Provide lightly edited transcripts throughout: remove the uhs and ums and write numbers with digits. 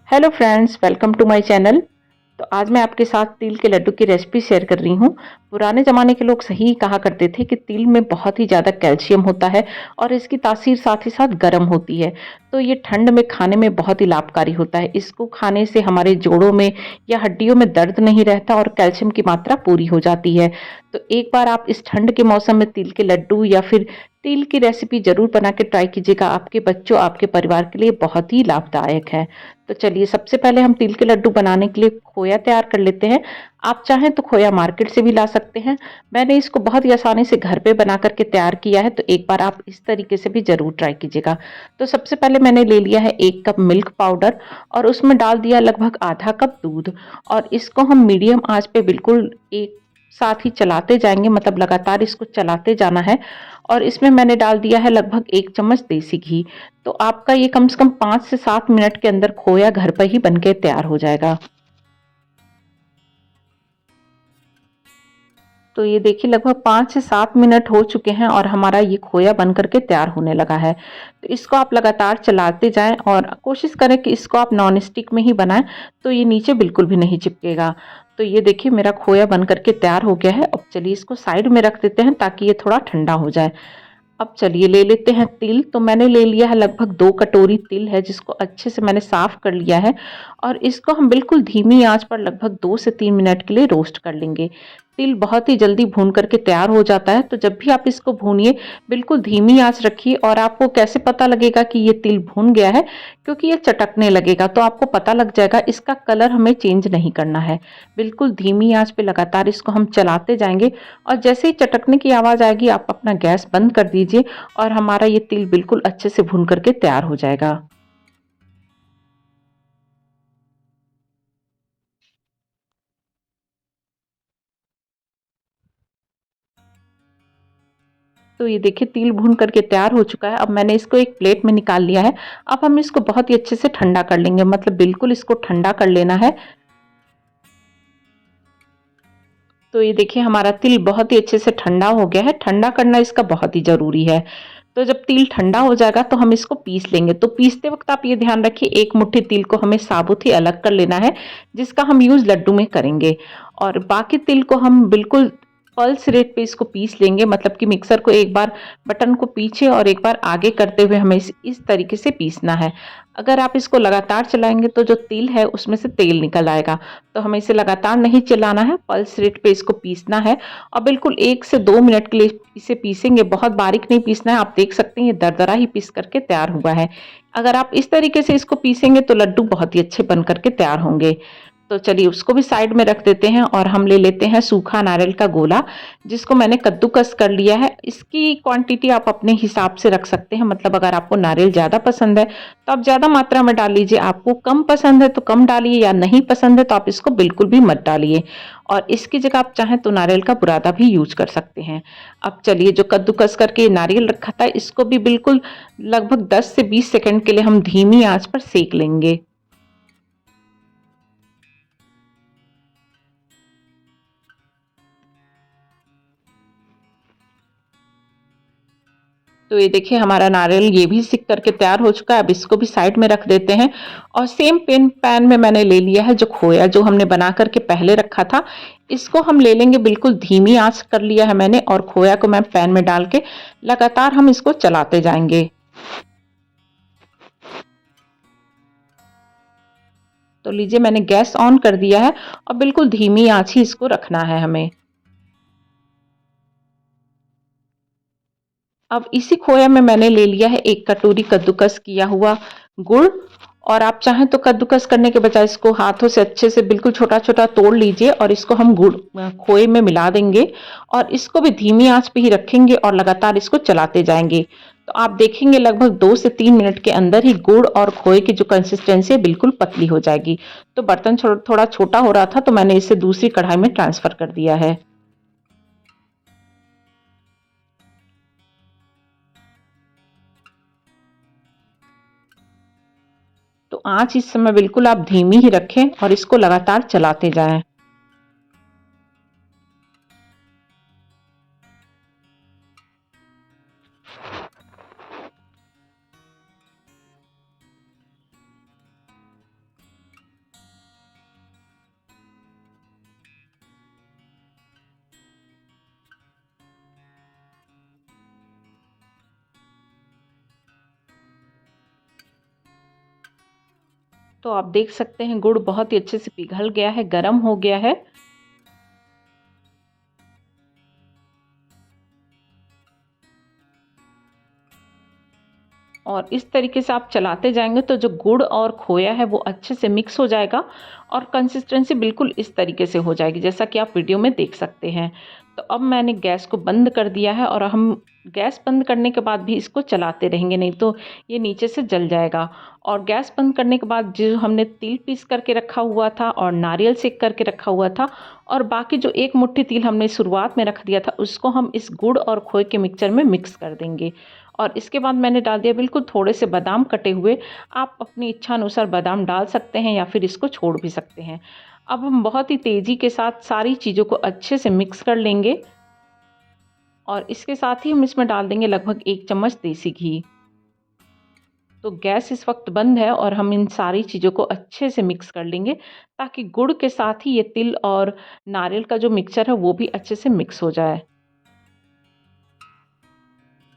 Hello friends, welcome to my channel. तो आज मैं आपके साथ तिल के लड्डू की रेसिपी शेयर कर रही हूँ। पुराने ज़माने के लोग सही कहा करते थे कि तिल में बहुत ही ज़्यादा कैल्शियम होता है और इसकी तासीर साथ ही साथ गर्म होती है। तो ये ठंड में खाने में बहुत ही लाभकारी होता है। इसको खाने से हमारे जोड़ों में या हड्डियों में दर्द नहीं रहता और कैल्शियम की मात्रा पूरी हो जाती है। तो एक बार आप इस ठंड के मौसम में तिल के लड्डू या फिर तिल की रेसिपी ज़रूर बना के ट्राई कीजिएगा। आपके बच्चों, आपके परिवार के लिए बहुत ही लाभदायक है। तो चलिए, सबसे पहले हम तिल के लड्डू बनाने के लिए खोया तैयार कर लेते हैं। आप चाहें तो खोया मार्केट से भी ला सकते हैं। मैंने इसको बहुत ही आसानी से घर पे बना करके तैयार किया है, तो एक बार आप इस तरीके से भी ज़रूर ट्राई कीजिएगा। तो सबसे पहले मैंने ले लिया है 1 कप मिल्क पाउडर और उसमें डाल दिया लगभग आधा कप दूध और इसको हम मीडियम आँच पे बिल्कुल एक साथ ही चलाते जाएँगे, मतलब लगातार इसको चलाते जाना है। और इसमें मैंने डाल दिया है लगभग 1 चम्मच देसी घी। तो आपका ये कम से कम 5 से 7 मिनट के अंदर खोया घर पर ही बनके तैयार हो जाएगा। तो ये देखिए, लगभग 5 से 7 मिनट हो चुके हैं और हमारा ये खोया बन करके तैयार होने लगा है। तो इसको आप लगातार चलाते जाएँ और कोशिश करें कि इसको आप नॉन स्टिक में ही बनाएँ, तो ये नीचे बिल्कुल भी नहीं चिपकेगा। तो ये देखिए, मेरा खोया बन करके तैयार हो गया है। अब चलिए इसको साइड में रख देते हैं ताकि ये थोड़ा ठंडा हो जाए। अब चलिए ले लेते हैं तिल। तो मैंने ले लिया है लगभग 2 कटोरी तिल है, जिसको अच्छे से मैंने साफ कर लिया है और इसको हम बिल्कुल धीमी आंच पर लगभग 2 से 3 मिनट के लिए रोस्ट कर लेंगे। तिल बहुत ही जल्दी भून करके तैयार हो जाता है, तो जब भी आप इसको भूनिए बिल्कुल धीमी आंच रखिए। और आपको कैसे पता लगेगा कि ये तिल भून गया है? क्योंकि ये चटकने लगेगा, तो आपको पता लग जाएगा। इसका कलर हमें चेंज नहीं करना है। बिल्कुल धीमी आंच पे लगातार इसको हम चलाते जाएंगे और जैसे ही चटकने की आवाज़ आएगी, आप अपना गैस बंद कर दीजिए और हमारा ये तिल बिल्कुल अच्छे से भून करके तैयार हो जाएगा। तो ये देखिए, तिल भून करके तैयार हो चुका है। अब मैंने इसको एक प्लेट में निकाल लिया है। अब हम इसको बहुत ही अच्छे से ठंडा कर लेंगे, मतलब बिल्कुल इसको ठंडा कर लेना है। तो ये देखिए, हमारा तिल बहुत ही अच्छे से ठंडा हो गया है। ठंडा करना इसका बहुत ही ज़रूरी है। तो जब तिल ठंडा हो जाएगा तो हम इसको पीस लेंगे। तो पीसते वक़्त आप ये ध्यान रखिए, 1 मुट्ठी तिल को हमें साबुत ही अलग कर लेना है, जिसका हम यूज़ लड्डू में करेंगे। और बाकी तिल को हम बिल्कुल पल्स रेट पे इसको पीस लेंगे, मतलब कि मिक्सर को एक बार बटन को पीछे और एक बार आगे करते हुए हमें इस तरीके से पीसना है। अगर आप इसको लगातार चलाएँगे तो जो तिल है उसमें से तेल निकल आएगा। तो हमें इसे लगातार नहीं चलाना है, पल्स रेट पे इसको पीसना है और बिल्कुल 1 से 2 मिनट के लिए इसे पीसेंगे। बहुत बारीक नहीं पीसना है। आप देख सकते हैं ये दरदरा ही पीस करके तैयार हुआ है। अगर आप इस तरीके से इसको पीसेंगे तो लड्डू बहुत ही अच्छे बन करके तैयार होंगे। तो चलिए उसको भी साइड में रख देते हैं और हम ले लेते हैं सूखा नारियल का गोला, जिसको मैंने कद्दूकस कर लिया है। इसकी क्वांटिटी आप अपने हिसाब से रख सकते हैं, मतलब अगर आपको नारियल ज़्यादा पसंद है तो आप ज़्यादा मात्रा में डाल लीजिए, आपको कम पसंद है तो कम डालिए या नहीं पसंद है तो आप इसको बिल्कुल भी मत डालिए। और इसकी जगह आप चाहें तो नारियल का बुरादा भी यूज़ कर सकते हैं। अब चलिए, जो कद्दूकस करके ये नारियल रखा था इसको भी बिल्कुल लगभग 10 से 20 सेकंड के लिए हम धीमी आँच पर सेंक लेंगे। तो ये देखिए, हमारा नारियल ये भी सिक करके तैयार हो चुका है। अब इसको भी साइड में रख देते हैं और सेम पैन में मैंने ले लिया है जो खोया जो हमने बना करके पहले रखा था। इसको हम ले लेंगे, बिल्कुल धीमी आंच कर लिया है मैंने और खोया को मैं पैन में डाल के लगातार हम इसको चलाते जाएंगे। तो लीजिए, मैंने गैस ऑन कर दिया है और बिल्कुल धीमी आंच ही इसको रखना है हमें। अब इसी खोया में मैंने ले लिया है 1 कटोरी कद्दूकस किया हुआ गुड़। और आप चाहें तो कद्दूकस करने के बजाय इसको हाथों से अच्छे से बिल्कुल छोटा-छोटा तोड़ लीजिए और इसको हम खोए में मिला देंगे और इसको भी धीमी आंच पे ही रखेंगे और लगातार इसको चलाते जाएँगे। तो आप देखेंगे लगभग 2 से 3 मिनट के अंदर ही गुड़ और खोए की जो कंसिस्टेंसी है बिल्कुल पतली हो जाएगी। तो बर्तन थोड़ा छोटा हो रहा था, तो मैंने इसे दूसरी कढ़ाई में ट्रांसफ़र कर दिया है। तो आँच इस समय बिल्कुल आप धीमी ही रखें और इसको लगातार चलाते जाएँ। तो आप देख सकते हैं गुड़ बहुत ही अच्छे से पिघल गया है, गरम हो गया है। और इस तरीके से आप चलाते जाएँगे तो जो गुड़ और खोया है वो अच्छे से मिक्स हो जाएगा और कंसिस्टेंसी बिल्कुल इस तरीके से हो जाएगी जैसा कि आप वीडियो में देख सकते हैं। तो अब मैंने गैस को बंद कर दिया है और हम गैस बंद करने के बाद भी इसको चलाते रहेंगे, नहीं तो ये नीचे से जल जाएगा। और गैस बंद करने के बाद जो हमने तिल पीस करके रखा हुआ था और नारियल सेक करके रखा हुआ था और बाकी जो एक मुट्ठी तिल हमने शुरुआत में रख दिया था उसको हम इस गुड़ और खोए के मिक्सचर में मिक्स कर देंगे। और इसके बाद मैंने डाल दिया बिल्कुल थोड़े से बादाम कटे हुए। आप अपनी इच्छा अनुसार बादाम डाल सकते हैं या फिर इसको छोड़ भी सकते हैं। अब हम बहुत ही तेज़ी के साथ सारी चीज़ों को अच्छे से मिक्स कर लेंगे और इसके साथ ही हम इसमें डाल देंगे लगभग 1 चम्मच देसी घी। तो गैस इस वक्त बंद है और हम इन सारी चीज़ों को अच्छे से मिक्स कर लेंगे ताकि गुड़ के साथ ही ये तिल और नारियल का जो मिक्सचर है वो भी अच्छे से मिक्स हो जाए।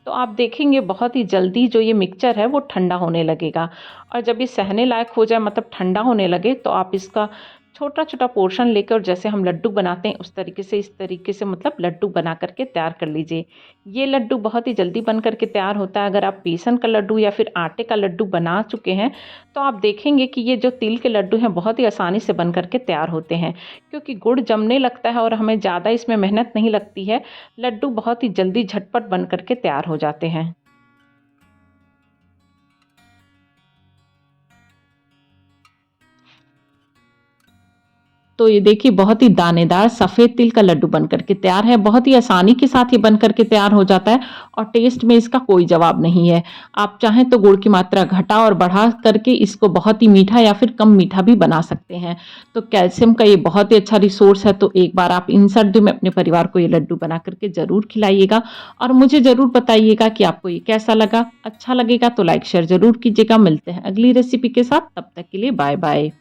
तो आप देखेंगे बहुत ही जल्दी जो ये मिक्सचर है वो ठंडा होने लगेगा और जब ये सहने लायक हो जाए मतलब ठंडा होने लगे तो आप इसका छोटा-छोटा पोर्शन लेकर और जैसे हम लड्डू बनाते हैं उस तरीके से इस तरीके से मतलब लड्डू बना करके तैयार कर लीजिए। ये लड्डू बहुत ही जल्दी बन करके तैयार होता है। अगर आप बेसन का लड्डू या फिर आटे का लड्डू बना चुके हैं तो आप देखेंगे कि ये जो तिल के लड्डू हैं बहुत ही आसानी से बन करके तैयार होते हैं क्योंकि गुड़ जमने लगता है और हमें ज़्यादा इसमें मेहनत नहीं लगती है। लड्डू बहुत ही जल्दी झटपट बन करके तैयार हो जाते हैं। तो ये देखिए बहुत ही दानेदार सफ़ेद तिल का लड्डू बन कर के तैयार है। बहुत ही आसानी के साथ ये बन कर के तैयार हो जाता है और टेस्ट में इसका कोई जवाब नहीं है। आप चाहें तो गुड़ की मात्रा घटा और बढ़ा करके इसको बहुत ही मीठा या फिर कम मीठा भी बना सकते हैं। तो कैल्शियम का ये बहुत ही अच्छा रिसोर्स है, तो एक बार आप इन सर्दियों में अपने परिवार को ये लड्डू बना कर के ज़रूर खिलाइएगा और मुझे ज़रूर बताइएगा कि आपको ये कैसा लगा। अच्छा लगेगा तो लाइक शेयर ज़रूर कीजिएगा। मिलते हैं अगली रेसिपी के साथ, तब तक के लिए बाय बाय।